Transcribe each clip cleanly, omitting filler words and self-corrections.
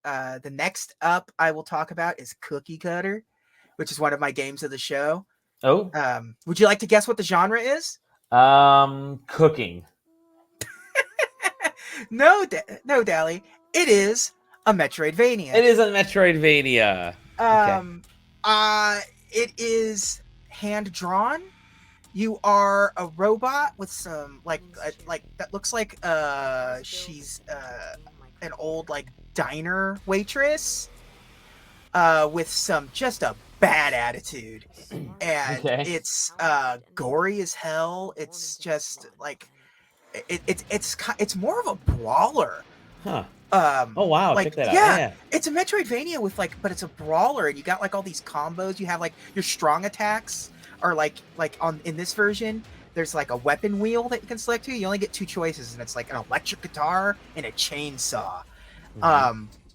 The next up I will talk about is Cookie Cutter, which is one of my games of the show. Oh, Would you like to guess what the genre is? cooking. No, Dally. It is a Metroidvania. It is a Metroidvania. Okay. It is hand drawn. You are a robot with some like that looks like she's an old like diner waitress with some just a bad attitude, and Okay. it's gory as hell. It's just like it's more of a brawler. Huh. Oh wow, Like, check that out. yeah, Yeah. it's a Metroidvania with like, but it's a brawler, and you got like all these combos. You have like your strong attacks are like on in this version. There's like a weapon wheel that you can select to. You only get two choices, and it's like an electric guitar and a chainsaw.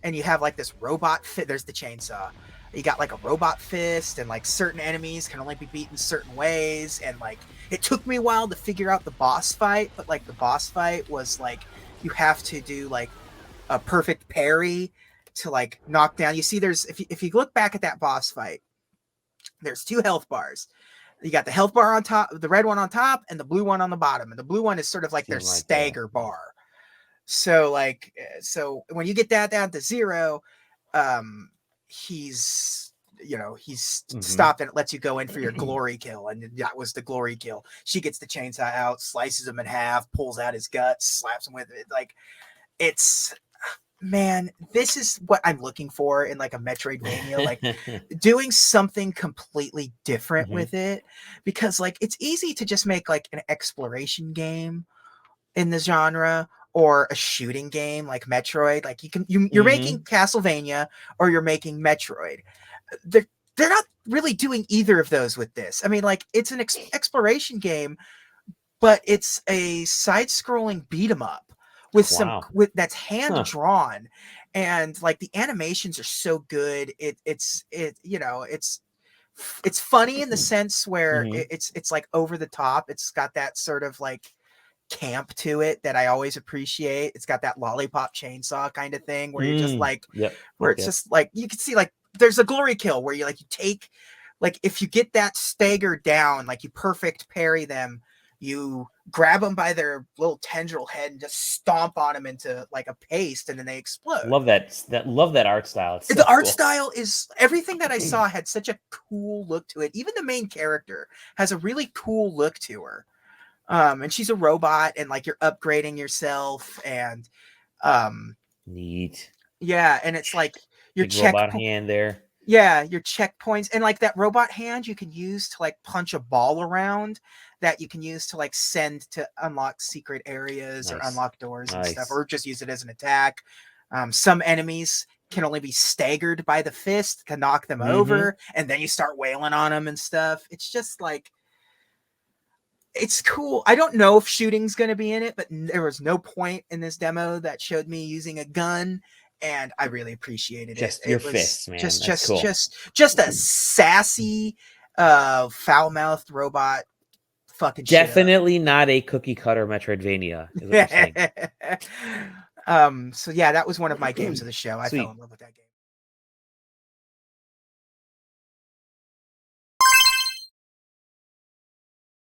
And you have like this robot fit. There's the chainsaw. You got like a robot fist, and like certain enemies can only be beaten certain ways. And like it took me a while to figure out the boss fight, but like the boss fight was like you have to do like a perfect parry to like knock down. You see, there's if you look back at that boss fight, there's two health bars. You got the health bar on top, the red one on top, and the blue one on the bottom. And the blue one is sort of like their stagger bar. So like, so when you get that down to zero, he's stopped and it lets you go in for your glory kill. And that was the glory kill. She gets the chainsaw out, slices him in half, pulls out his guts, slaps him with it. Like, it's, man, this is what I'm looking for in like a Metroidvania, like doing something completely different with it, because like it's easy to just make like an exploration game in the genre or a shooting game like Metroid. Like you're making Castlevania or you're making Metroid. They're not really doing either of those with this. I mean, like it's an exploration game, but it's a side-scrolling beat 'em up with that's hand drawn, and like the animations are so good. It's funny in the sense where it's like over the top. It's got that sort of like camp to it that I always appreciate. It's got that lollipop chainsaw kind of thing where you're just like, where it's just like you can see like there's a glory kill where you like you take like if you get that stagger down, like you perfect parry them. You grab them by their little tendril head and just stomp on them into like a paste, and then they explode. Love that art style. It's so the art cool. style is everything that I saw had such a cool look to it. Even the main character has a really cool look to her. And she's a robot, and like you're upgrading yourself, and neat. Yeah, and it's like your robot hand there. Yeah, your checkpoints, and like that robot hand you can use to like punch a ball around that you can use to like send to unlock secret areas or unlock doors and stuff, or just use it as an attack. Some enemies can only be staggered by the fist to knock them over, and then you start wailing on them and stuff. It's just like, it's cool. I don't know if shooting's going to be in it, but there was no point in this demo that showed me using a gun. And I really appreciated it. Just your fists, man. Just a sassy, foul-mouthed robot fucking definitely not a cookie cutter Metroidvania. Is what you're saying. So yeah, that was one of my games of the show. I fell in love with that game.